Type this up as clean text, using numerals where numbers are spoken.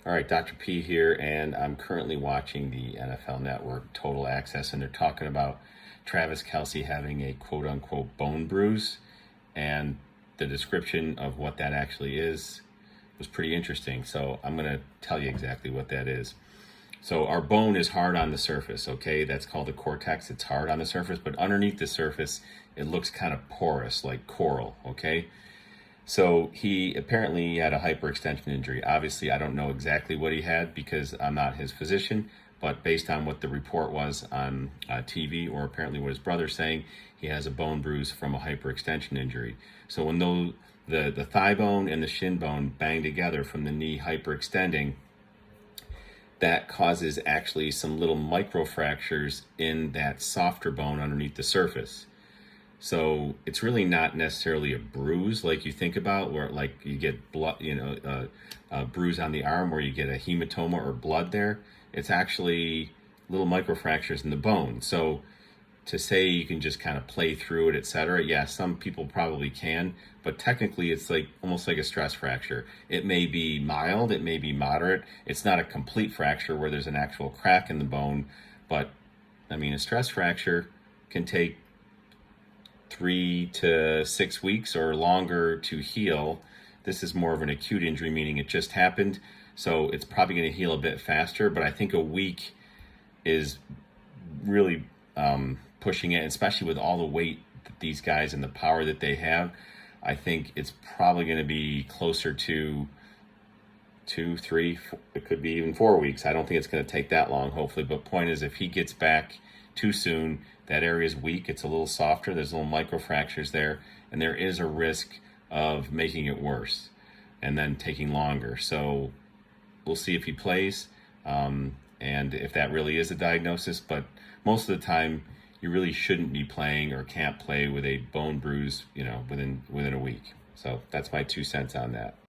All right, Dr. P here, and I'm currently watching the NFL Network Total Access, and they're talking about Travis Kelce having a quote-unquote bone bruise, and the description of what that actually is was pretty interesting. So I'm going to tell you exactly what that is. So our bone is hard on the surface, okay? That's called the cortex. It's hard on the surface, but underneath the surface, it looks kind of porous, like coral, okay? So he apparently had a hyperextension injury. Obviously, I don't know exactly what he had because I'm not his physician, but based on what the report was on TV, or apparently what his brother's saying, he has a bone bruise from a hyperextension injury. So when the thigh bone and the shin bone bang together from the knee hyperextending, that causes actually some little microfractures in that softer bone underneath the surface. So it's really not necessarily a bruise like you think about, where like you get blood, a bruise on the arm where you get a hematoma or blood there. It's actually little microfractures in the bone. So to say you can just kind of play through it, etc. Yeah, some people probably can, but technically it's like almost like a stress fracture. It may be mild, it may be moderate. It's not a complete fracture where there's an actual crack in the bone, but I mean, a stress fracture can take 3 to 6 weeks or longer to heal. This is more of an acute injury, meaning it just happened. So it's probably going to heal a bit faster, but I think a week is really pushing it, especially with all the weight that these guys and the power that they have. I think it's probably going to be closer to 2, 3, it could be even 4 weeks. I don't think it's going to take that long, hopefully. But point is, if he gets back too soon, that area is weak. It's a little softer. There's little microfractures there, and there is a risk of making it worse and then taking longer. So we'll see if he plays, and if that really is a diagnosis. But most of the time, you really shouldn't be playing or can't play with a bone bruise, within a week. So that's my 2 cents on that.